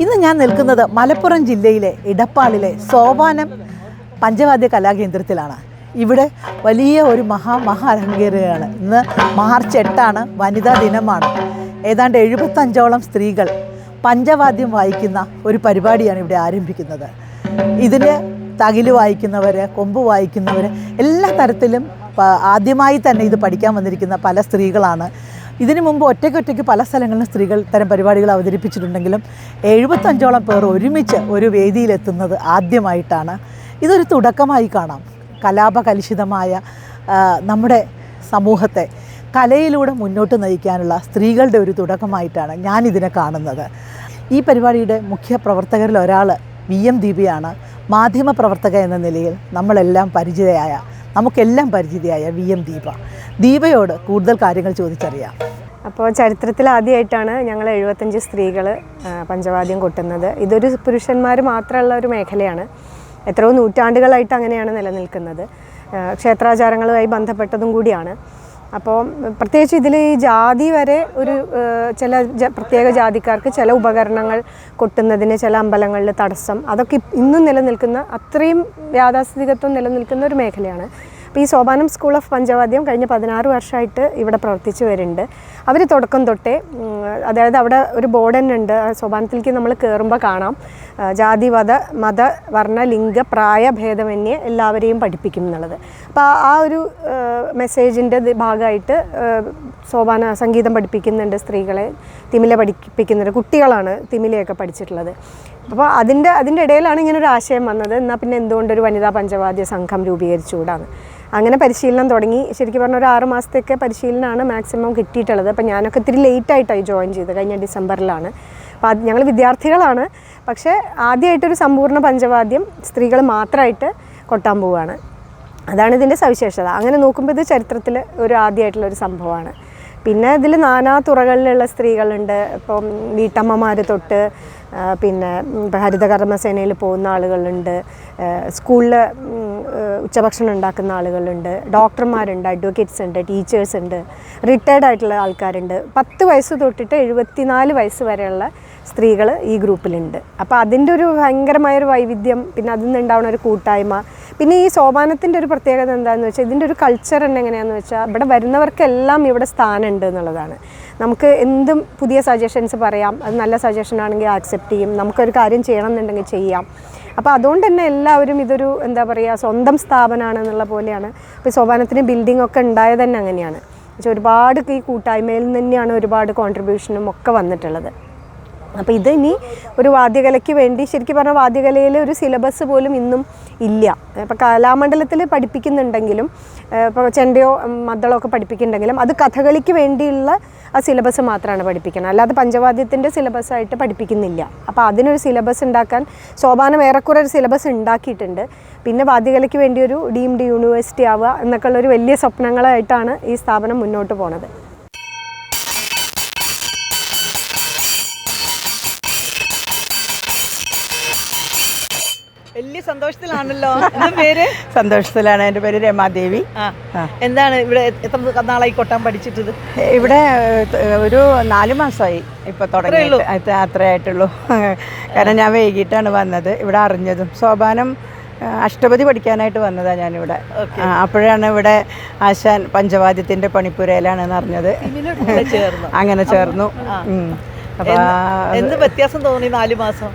ഇന്ന് ഞാൻ നിൽക്കുന്നത് മലപ്പുറം ജില്ലയിലെ ഇടപ്പാളിലെ സോപാനം പഞ്ചവാദ്യ കലാകേന്ദ്രത്തിലാണ്. ഇവിടെ വലിയ ഒരു മഹാഅലങ്കാരമാണ്. ഇന്ന് മാർച്ച് 8 വനിതാ ദിനമാണ്. ഏതാണ്ട് 75ഓളം സ്ത്രീകൾ പഞ്ചവാദ്യം വായിക്കുന്ന ഒരു പരിപാടിയാണ് ഇവിടെ ആരംഭിക്കുന്നത്. ഇതിന് തകില് വായിക്കുന്നവർ, കൊമ്പ് വായിക്കുന്നവർ, എല്ലാ തരത്തിലും ആദ്യമായി തന്നെ ഇത് പഠിക്കാൻ വന്നിരിക്കുന്ന പല സ്ത്രീകളാണ്. ഇതിനു മുമ്പ് ഒറ്റയ്ക്ക് പല സ്ഥലങ്ങളിലും സ്ത്രീകൾ ഇത്തരം പരിപാടികൾ അവതരിപ്പിച്ചിട്ടുണ്ടെങ്കിലും 75ഓളം പേർ ഒരുമിച്ച് ഒരു വേദിയിലെത്തുന്നത് ആദ്യമായിട്ടാണ്. ഇതൊരു തുടക്കമായി കാണാം. കലാപകലുഷിതമായ നമ്മുടെ സമൂഹത്തെ കലയിലൂടെ മുന്നോട്ട് നയിക്കാനുള്ള സ്ത്രീകളുടെ ഒരു തുടക്കമായിട്ടാണ് ഞാനിതിനെ കാണുന്നത്. ഈ പരിപാടിയുടെ മുഖ്യ പ്രവർത്തകരിൽ ഒരാൾ VM ദീപയാണ്. മാധ്യമപ്രവർത്തക എന്ന നിലയിൽ നമുക്കെല്ലാം പരിചിതയായ VM ദീപയോട് കൂടുതൽ കാര്യങ്ങൾ ചോദിച്ചറിയാം. അപ്പോൾ ചരിത്രത്തിൽ ആദ്യമായിട്ടാണ് ഞങ്ങൾ 75 സ്ത്രീകൾ പഞ്ചവാദ്യം കൊട്ടുന്നത്. ഇതൊരു പുരുഷന്മാർ മാത്രമുള്ള ഒരു മേഖലയാണ്. എത്രയോ നൂറ്റാണ്ടുകളായിട്ട് അങ്ങനെയാണ് നിലനിൽക്കുന്നത്. ക്ഷേത്രാചാരങ്ങളുമായി ബന്ധപ്പെട്ടതും കൂടിയാണ്. അപ്പോൾ പ്രത്യേകിച്ച് ഇതിൽ ഈ ജാതി വരെ ഒരു ചില പ്രത്യേക ജാതിക്കാർക്ക് ചില ഉപകരണങ്ങൾ കൊട്ടുന്നതിന് ചില അമ്പലങ്ങളിൽ തടസ്സം, അതൊക്കെ ഇന്നും നിലനിൽക്കുന്ന, അത്രയും യാഥാസ്ഥിതികത്വം നിലനിൽക്കുന്ന ഒരു മേഖലയാണ്. അപ്പോൾ ഈ സോപാനം സ്കൂൾ ഓഫ് പഞ്ചവാദ്യം കഴിഞ്ഞ 16 വർഷമായിട്ട് ഇവിടെ പ്രവർത്തിച്ചു വരുന്നുണ്ട്. അവർ തുടക്കം തൊട്ടേ, അതായത് അവിടെ ഒരു ബോർഡ് തന്നെ ഉണ്ട്. സോപാനത്തിലേക്ക് നമ്മൾ കയറുമ്പോൾ കാണാം, ജാതി മത വർണ്ണ ലിംഗ പ്രായ ഭേദമന്യേ എല്ലാവരെയും പഠിപ്പിക്കും എന്നുള്ളത്. അപ്പോൾ ആ ഒരു മെസ്സേജിൻ്റെ ഭാഗമായിട്ട് സോപാന സംഗീതം പഠിപ്പിക്കുന്നുണ്ട്. സ്ത്രീകളെ തിമില പഠിപ്പിക്കുന്നുണ്ട്. കുട്ടികളാണ് തിമിലയൊക്കെ പഠിച്ചിട്ടുള്ളത്. അപ്പോൾ അതിൻ്റെ ഇടയിലാണ് ഇങ്ങനൊരു ആശയം വന്നത്. എന്നാൽ പിന്നെ എന്തുകൊണ്ടൊരു വനിതാ പഞ്ചവാദ്യ സംഘം രൂപീകരിച്ചുകൂടാണ്. അങ്ങനെ പരിശീലനം തുടങ്ങി. ശരിക്കും പറഞ്ഞാൽ ഒരു 6 മാസത്തേക്ക് പരിശീലനമാണ് മാക്സിമം കിട്ടിയിട്ടുള്ളത്. അപ്പോൾ ഞാനൊക്കെ ഇത്തിരി ലേറ്റായിട്ടായി ജോയിൻ ചെയ്തത്, കഴിഞ്ഞ ഡിസംബറിലാണ്. അപ്പോൾ ഞങ്ങൾ വിദ്യാർത്ഥികളാണ്. പക്ഷേ ആദ്യമായിട്ടൊരു സമ്പൂർണ്ണ പഞ്ചവാദ്യം സ്ത്രീകൾ മാത്രമായിട്ട് കൊട്ടാൻ പോവുകയാണ്. അതാണ് ഇതിൻ്റെ സവിശേഷത. അങ്ങനെ നോക്കുമ്പോൾ ഇത് ചരിത്രത്തിൽ ഒരു ആദ്യമായിട്ടുള്ളൊരു സംഭവമാണ്. പിന്നെ ഇതിൽ നാനാ തുറകളിലുള്ള സ്ത്രീകളുണ്ട്. ഇപ്പം വീട്ടമ്മമാർ തൊട്ട് പിന്നെ ഹരിതകർമ്മസേനയിൽ പോകുന്ന ആളുകളുണ്ട്, സ്കൂളിൽ ഉച്ചഭക്ഷണം ഉണ്ടാക്കുന്ന ആളുകളുണ്ട്, ഡോക്ടർമാരുണ്ട്, അഡ്വക്കേറ്റ്സ് ഉണ്ട്, ടീച്ചേഴ്സ് ഉണ്ട്, റിട്ടയർഡ് ആയിട്ടുള്ള ആൾക്കാരുണ്ട്. 10 വയസ്സ് തൊട്ടിട്ട് 74 വയസ്സ് വരെയുള്ള സ്ത്രീകൾ ഈ ഗ്രൂപ്പിലുണ്ട്. അപ്പോൾ അതിൻ്റെ ഒരു ഭയങ്കരമായൊരു വൈവിധ്യം, പിന്നെ അതിൽ നിന്നുണ്ടാവുന്ന ഒരു കൂട്ടായ്മ. പിന്നെ ഈ സോപാനത്തിൻ്റെ ഒരു പ്രത്യേകത എന്താണെന്ന് വെച്ചാൽ, ഇതിൻ്റെ ഒരു കൾച്ചർ തന്നെ എങ്ങനെയാണെന്ന് വെച്ചാൽ, ഇവിടെ വരുന്നവർക്കെല്ലാം ഇവിടെ സ്ഥാനമുണ്ട് എന്നുള്ളതാണ്. നമുക്ക് എന്തും പുതിയ സജഷൻസ് പറയാം. അത് നല്ല സജഷൻ ആണെങ്കിൽ ആക്സെപ്റ്റ് ചെയ്യും. നമുക്കൊരു കാര്യം ചെയ്യണം എന്നുണ്ടെങ്കിൽ ചെയ്യാം. അപ്പോൾ അതുകൊണ്ട് തന്നെ എല്ലാവരും ഇതൊരു എന്താ പറയുക, സ്വന്തം സ്ഥാപനമാണെന്നുള്ള പോലെയാണ്. ഇപ്പോൾ സോപാനത്തിന് ബിൽഡിംഗ് ഒക്കെ ഉണ്ടായത് തന്നെ അങ്ങനെയാണ്. പക്ഷേ ഒരുപാട് ഈ കൂട്ടായ്മയിൽ തന്നെയാണ് ഒരുപാട് കോൺട്രിബ്യൂഷനും ഒക്കെ വന്നിട്ടുള്ളത്. അപ്പോൾ ഇത് ഇനി ഒരു വാദ്യകലയ്ക്ക് വേണ്ടി, ശരിക്കും പറഞ്ഞാൽ വാദ്യകലയിൽ ഒരു സിലബസ് പോലും ഇന്നും ഇല്ല. ഇപ്പോൾ കലാമണ്ഡലത്തിൽ പഠിപ്പിക്കുന്നുണ്ടെങ്കിലും, ഇപ്പോൾ ചെണ്ടയോ മദ്ദളോ ഒക്കെ പഠിപ്പിക്കുന്നുണ്ടെങ്കിലും അത് കഥകളിക്ക് വേണ്ടിയുള്ള ആ സിലബസ് മാത്രമാണ് പഠിപ്പിക്കുന്നത്. അല്ലാതെ പഞ്ചവാദ്യത്തിൻ്റെ സിലബസായിട്ട് പഠിപ്പിക്കുന്നില്ല. അപ്പോൾ അതിനൊരു സിലബസ് ഉണ്ടാക്കാൻ സോപാനം ഏറെക്കുറെ ഒരു സിലബസ് ഉണ്ടാക്കിയിട്ടുണ്ട്. പിന്നെ വാദ്യകലയ്ക്ക് വേണ്ടി ഒരു ഡീംഡ് യൂണിവേഴ്സിറ്റി ആവുക എന്നൊക്കെ ഉള്ളൊരു വലിയ സ്വപ്നങ്ങളായിട്ടാണ് ഈ സ്ഥാപനം മുന്നോട്ട് പോണത്. വലിയ സന്തോഷത്തിലാണല്ലോ. പേര് സന്തോഷത്തിലാണ്. എൻ്റെ പേര് രമാദേവി. എന്താണ് ഇവിടെ എത്ര നാളായി കൊട്ടാൻ പഠിച്ചിട്ടത്? ഇവിടെ ഒരു 4 മാസമായി ഇപ്പോൾ തുടങ്ങിയിട്ട്. അത്രയായിട്ടുള്ളൂ. കാരണം ഞാൻ വൈകിട്ടാണ് വന്നത്. ഇവിടെ അറിഞ്ഞതും സോപാനം അഷ്ടപതി പഠിക്കാനായിട്ട് വന്നതാണ് ഞാനിവിടെ. അപ്പോഴാണ് ഇവിടെ ആശാൻ പഞ്ചവാദ്യത്തിൻ്റെ പണിപ്പുരയിലാണെന്ന് അറിഞ്ഞത്. അങ്ങനെ ചേർന്നു. എന്ത് വ്യത്യാസം തോന്നി 4 മാസം?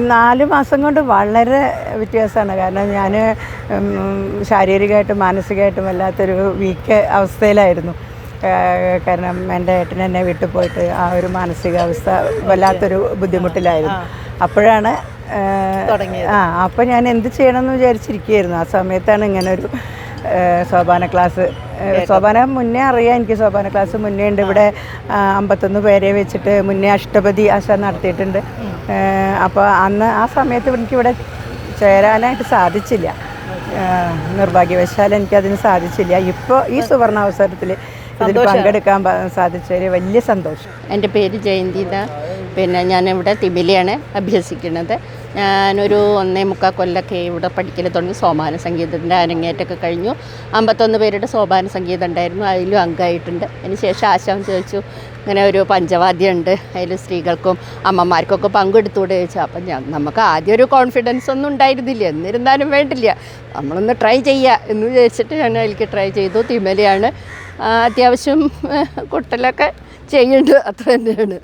4 മാസം കൊണ്ട് വളരെ വ്യത്യാസമാണ്. കാരണം ഞാൻ ശാരീരികമായിട്ടും മാനസികമായിട്ടും വല്ലാത്തൊരു വീക്ക് അവസ്ഥയിലായിരുന്നു. കാരണം എൻ്റെ ഏട്ടൻ എന്നെ വിട്ടു പോയിട്ട് ആ ഒരു മാനസികാവസ്ഥ വല്ലാത്തൊരു ബുദ്ധിമുട്ടിലായിരുന്നു. അപ്പോഴാണ് അപ്പോൾ ഞാൻ എന്ത് ചെയ്യണമെന്ന് വിചാരിച്ചിരിക്കുകയായിരുന്നു. ആ സമയത്താണ് ഇങ്ങനെ ഒരു സോപാന ക്ലാസ്. സോപാന മുന്നേ അറിയാം, എനിക്ക് സോപാന ക്ലാസ് മുന്നേ ഉണ്ട്. ഇവിടെ 51 പേരെ വെച്ചിട്ട് മുന്നേ അഷ്ടപതി ആശാൻ നടത്തിയിട്ടുണ്ട്. അപ്പോൾ അന്ന് ആ സമയത്ത് എനിക്കിവിടെ ചേരാനായിട്ട് സാധിച്ചില്ല. നിർഭാഗ്യവശാൽ എനിക്കതിന് സാധിച്ചില്ല. ഇപ്പോൾ ഈ സുവർണാവസരത്തിൽ ഇതിൽ പങ്കെടുക്കാൻ സാധിച്ചതിൽ വലിയ സന്തോഷം. എൻ്റെ പേര് ജയന്തിത. പിന്നെ ഞാനിവിടെ തിബിലിയാണ് അഭ്യസിക്കുന്നത്. ഞാനൊരു 1.25 കൊല്ലമൊക്കെ ഇവിടെ പഠിക്കൽ തുടങ്ങി. സോപാന സംഗീതത്തിൻ്റെ അരങ്ങേറ്റമൊക്കെ കഴിഞ്ഞു. 51 പേരുടെ സോപാന സംഗീതം ഉണ്ടായിരുന്നു, അതിലും അംഗമായിട്ടുണ്ട്. അതിന് ശേഷം ആശാൻ ചോദിച്ചു, ഇങ്ങനെ ഒരു പഞ്ചവാദ്യം ഉണ്ട്, അതിൽ സ്ത്രീകൾക്കും അമ്മമാർക്കൊക്കെ പങ്കെടുത്തുകൂടെ ചോദിച്ചു. അപ്പം നമുക്ക് ആദ്യം ഒരു കോൺഫിഡൻസ് ഒന്നും ഉണ്ടായിരുന്നില്ല. എന്നിരുന്നാലും വേണ്ടില്ല, നമ്മളൊന്ന് ട്രൈ ചെയ്യുക എന്ന് വിചാരിച്ചിട്ട് ഞാൻ അതിലേക്ക് ട്രൈ ചെയ്തു. തിമലയാണ്, അത്യാവശ്യം കൊട്ടലൊക്കെ ചെയ്യുന്നുണ്ട്, അത്ര തന്നെയാണ്.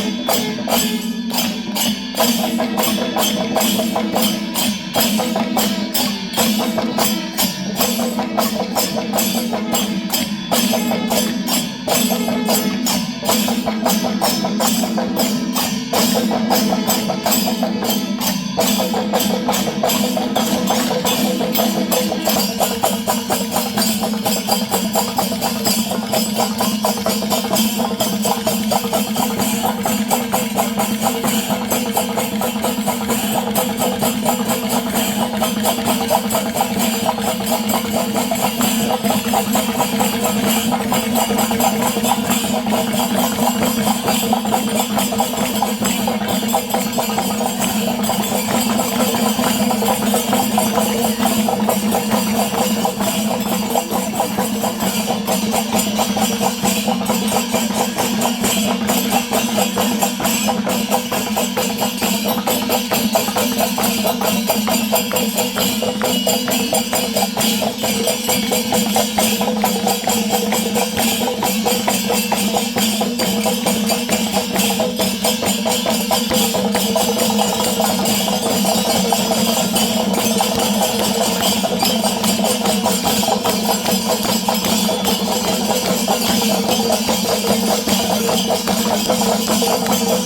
Thank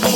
you.